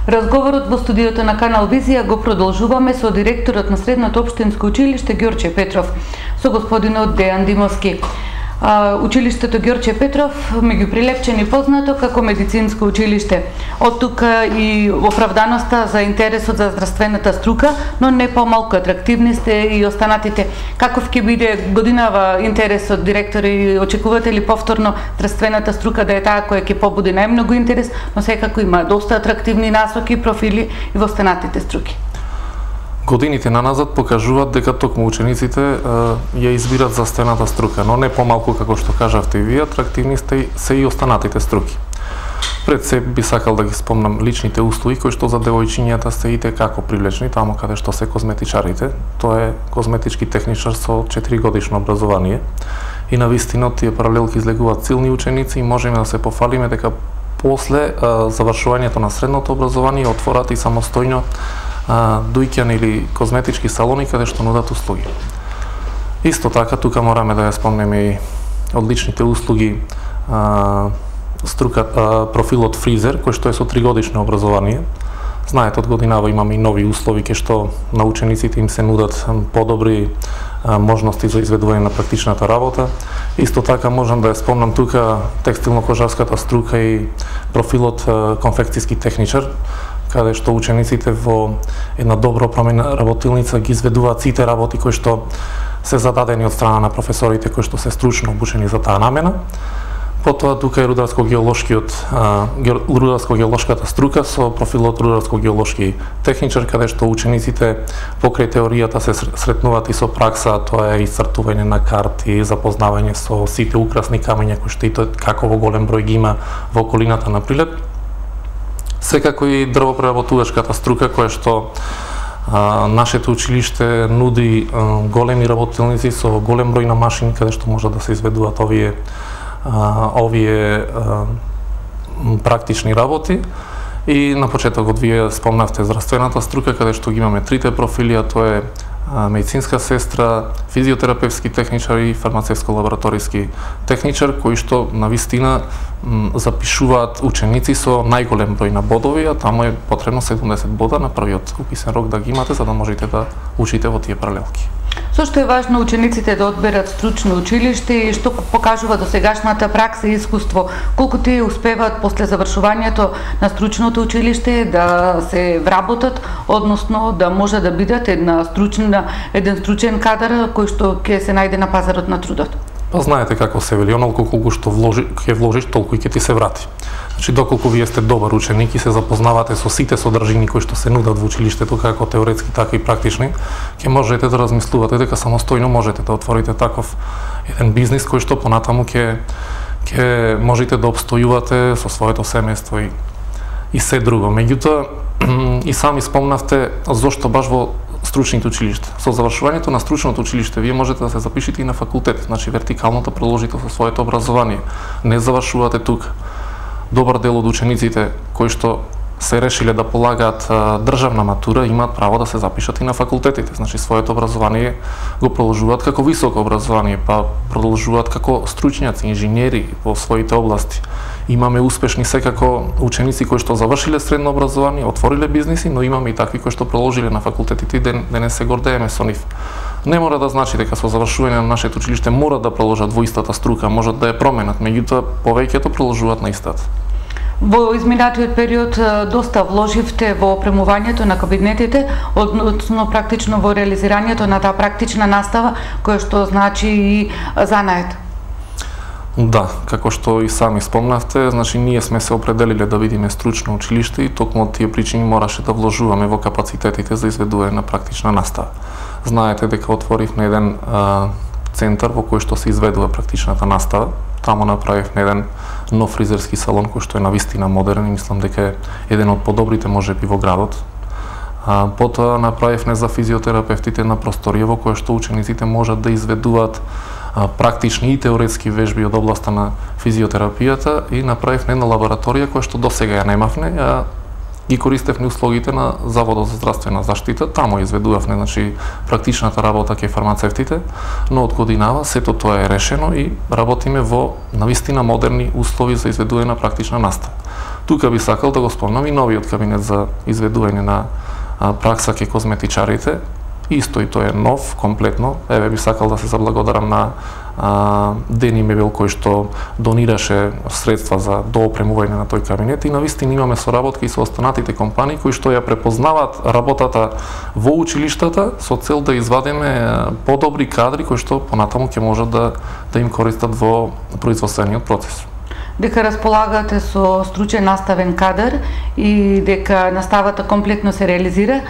Разговорот во студиото на Канал Визија го продолжуваме со директорот на Средното општинско училиште Ѓорче Петров, со господинот Дејан Димовски. Училиштето Ѓорче Петров меѓу прилепчени познато како медицинско училиште. Од тука и оправданоста за интересот за здравствената струка, но не помалку атрактивни сте и останатите. Каков ќе биде годинава интересот, директори, очекувате ли повторно здравствената струка да е таа која ќе побуди најмногу интерес, но секако има доста атрактивни насоки, профили и во останатите струки? Годините наназад покажуваат дека токму учениците ја избират здравствената струка, но не помалку, како што кажавте и вие, атрактивни се и останатите струки. Пред се би сакал да ги спомнам личните услуги кои што за девојчињата се и како привлечни, таму каде што се козметичарите. Тоа е козметички техничар со 4-годишно образование. И навистина тие паралелки излегуваат силни ученици и можеме да се пофалиме дека после завршувањето на средното образование отворат и самостојно дујќан или козметички салони каде што нудат услуги. Исто така, тука мораме да ја спомнеме и одличните услуги профилот фризер, кој што е со 3-годишно образование. Знаете, од годинава имаме и нови услови кај што на учениците им се нудат подобри можности за изведување на практичната работа. Исто така можам да ја спомнам тука текстилно-кожарската струка и профилот конфекцијски техничар, каде што учениците во една добро оправена работилница ги изведуваат сите работи кои што се зададени од страна на професорите кои што се стручно обучени за таа намена. Потоа тука е рударско-геолошката струка со профилот рударско-геолошки техничар, каде што учениците покрај теоријата се сретнуваат и со пракса, тоа е исцртување на карти, запознавање со сите украсни камења кои што и тоа како во голем број ги има во околината на Прилеп. Секако и дрвопреработувачката струка, која што нашето училиште нуди големи работилници со голем број на машини каде што може да се изведуваат овие практични работи. И на почетокот вие спомнавте здравствената струка, каде што ги имаме трите профили, а тоа е медицинска сестра, физиотерапевски техничар и фармацевско-лабораториски техничар, кои што навистина запишуваат ученици со најголем број на бодови, а таму е потребно 70 бода на првиот уписен рок да ги имате, за да можете да учите во тие паралелки. Со што е важно учениците да одберат стручно училиште и што покажува досегашната пракса и искуство? Колку тие успеваат после завршувањето на стручното училиште да се вработат, односно да може да бидат еден стручен кадар кој што ќе се најде на пазарот на трудот? Па знаете како се вели, онолку колку што ќе вложиш, толку и ќе ти се врати. Значи, доколку вие сте добар ученик и се запознавате со сите содржини кои што се нудат во училиштето, како теоретски, така и практични, ќе можете да размислувате дека самостојно можете да отворите таков еден бизнис кој што понатаму ќе можете да обстојувате со своето семејство и се друго. Меѓутоа, и сами спомнавте зошто баш во стручните училишта. Со завршувањето на стручното училиште вие можете да се запишете и на факултет, значи вертикално да продолжите со своето образование. Не завршувате тука. Добар дел од учениците кои што се решиле да полагаат државна матура имаат право да се запишат и на факултетите. Значи своето образование го продолжуваат како високо образование, па продолжуваат како стручњаци, инженери во своите области. Имаме успешни секако ученици кои што завршиле средно образование, отвориле бизниси, но имаме и такви кои што продолжиле на факултетите и денес се гордееме со нив. Не мора да значи дека со завршување на нашето училиште мора да продолжат во истата струка, можат да ја променат, меѓутоа повеќето продолжуваат на истата. Во изминатиот период доста вложивте во опремувањето на кабинетите, односно практично во реализирањето на таа практична настава, која што значи и занает. Да, како што и сами спомнавте, значи ние сме се определиле да бидеме стручно училиште и токму од тие причини мораше да вложуваме во капацитетите за изведување на практична настава. Знаете дека отворивме еден центар во кој што се изведува практичната настава. Таму направивме еден нов фризерски салон кој што е навистина модерен и мислам дека е еден од подобрите можеби во градот. Потоа направивме за физиотерапевтите на просторија во која што учениците можат да изведуваат практични и теоретски вежби од областа на физиотерапијата и направивме една лабораторија која што досега ја немавме, ги користевме услугите на Заводот за здравствена заштита, таму изведувавме, значи, практичната работа кај фармацевтите, но од годинава сето тоа е решено и работиме во навистина модерни услови за изведување на практична настава. Тука би сакал да го спомнам и новиот кабинет за изведување на пракса ке козметичарите. Исто и тој е нов, комплетно. Еве би сакал да се заблагодарам на Дени Мебел кој што донираше средства за доопремување на тој кабинет и навистина имаме соработка и со останатите компании кои што ја препознаваат работата во училиштата со цел да извадиме подобри кадри кои што понатаму ќе можат да им користат во производствениот процес. Дека располагате со стручен наставен кадар и дека наставата комплетно се реализира,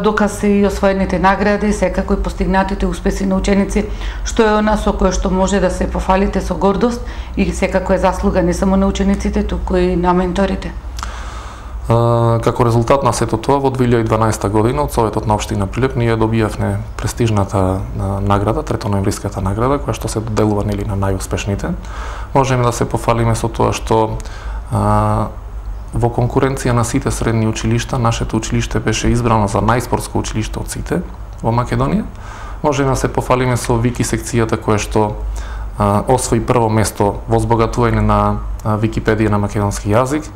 доказ и освоените награди, секако и постигнатите успеси на ученици, што е она со кое што може да се пофалите со гордост и секако е заслуга не само на учениците, туку и на менторите. Како резултат на сето тоа, во 2012 година од Советот на општина Прилеп ние добијавме престижната награда, третоноемвриската награда, која што се доделува нели на најуспешните. Можеме да се пофалиме со тоа што во конкуренција на сите средни училишта, нашето училиште беше избрано за најспортско училиште од сите во Македонија. Можеме да се пофалиме со Вики секцијата која што освои прво место во збогатување на Википедија на македонски јазик.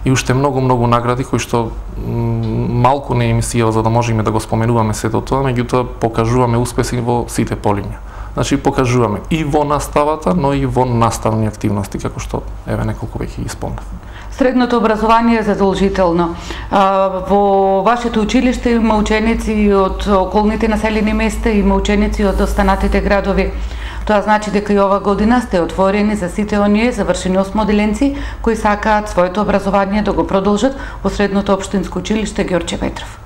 И уште многу награди кои што малку не емисија за да можеме да го споменуваме сето тоа, меѓутоа покажуваме успеси во сите полиња. Значи покажуваме и во наставата, но и во наставни активности, како што еве неколку веќе ги спомнав. Средното образование е задолжително. Во вашето училиште има ученици од околните населени места, има ученици од останатите градови. Тоа значи дека и ова година сте отворени за сите оние завршени осмоделенци кои сакаат своето образование да го продолжат во Средното општинско училиште Ѓорче Петров.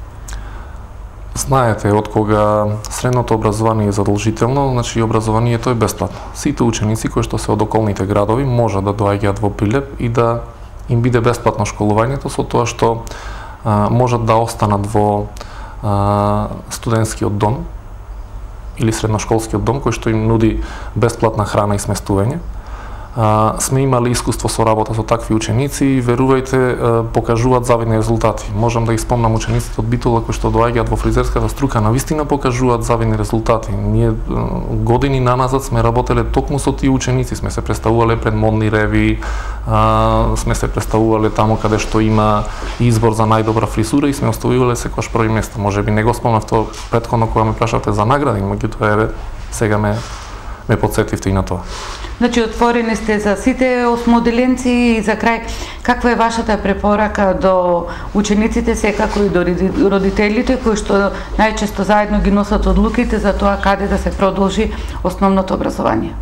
Знаете, од кога средното образование е задолжително, значи образованието е бесплатно. Сите ученици кои што се од околните градови можат да доаѓаат во Прилеп и да им биде бесплатно школувањето со тоа што можат да останат во студентскиот дом или средношколскиот дом кој што им нуди бесплатна храна и сместување. Сме имали искуство со работа со такви ученици и верувајте покажуваат завидни резултати. Можам да ги спомнам учениците од Битола кои што доаѓаат во фризерската струка, навистина покажуваат завидни резултати. Ние години наназад сме работеле токму со тие ученици, сме се представувале пред модни реви, сме се представувале таму каде што има избор за најдобра фризура и сме оставувале секогаш први место. Можеби не го спомнав тоа претходно кога ме прашавте за награди, меѓутоа еве сега ме потсетивте и на тоа. Значи отворени сте за сите осмоделенци и за крај, каква е вашата препорака до учениците, секако и до родителите кои што најчесто заедно ги носат одлуките за тоа каде да се продолжи основното образование?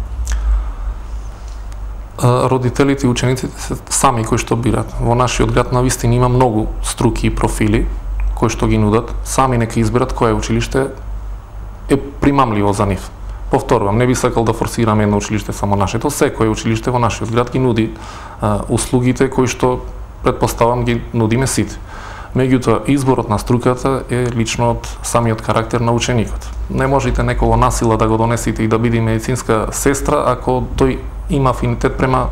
Родителите и учениците се сами кои што бират. Во нашиот град навистина има многу струки и профили кои што ги нудат, сами нека изберат кое училиште е примамливо за нив. Повторувам, не би сакал да форсирам едно училиште само нашето, секое училиште во нашиот град ги нуди услугите кои што претпоставам ги нудиме сите. Меѓутоа, изборот на струката е лично од самиот карактер на ученикот. Не можете некого насила да го донесете и да биде медицинска сестра ако тој има афинитет према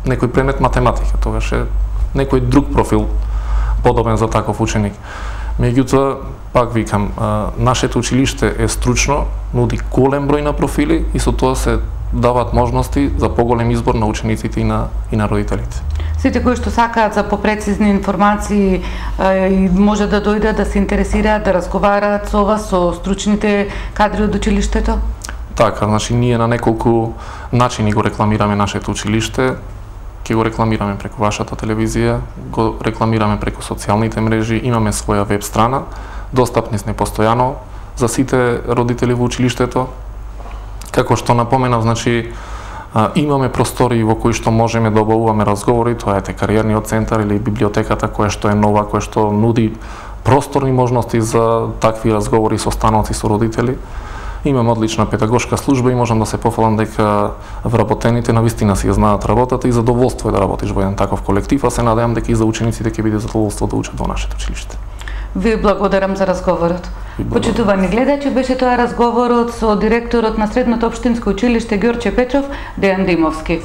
некој предмет математика, тогаш е некој друг профил подобен за таков ученик. Меѓутоа, пак викам, нашето училиште е стручно, нуди голем број на профили и со тоа се даваат можности за поголем избор на учениците и на родителите. Сите кои што сакаат за попрецизни информации и може да дојдат да се интересираат, да разговараат со вас, со стручните кадри од училиштето? Така, значи ние на неколку начини го рекламираме нашето училиште. Ќе го рекламираме преку вашата телевизија, го рекламираме преку социјалните мрежи, имаме своја веб страна, достапни сме постојано за сите родители во училиштето. Како што напоменав, значи имаме простори во кои што можеме да обавуваме разговори, тоа е кариерниот центар или библиотеката која што е нова, која што нуди просторни можности за такви разговори со станоци, со родители. Имаме одлична педагошка служба и можам да се пофалам дека вработените навистина си ја знаат работата и задоволство е да работиш во еден таков колектив, а се надевам дека и за учениците ќе биде задоволство да учат во нашето училиште. Ви благодарам за разговорот. Почитувани гледачи, беше тоа разговорот со директорот на Средното општинско училиште Ѓорче Петров, Дејан Димовски.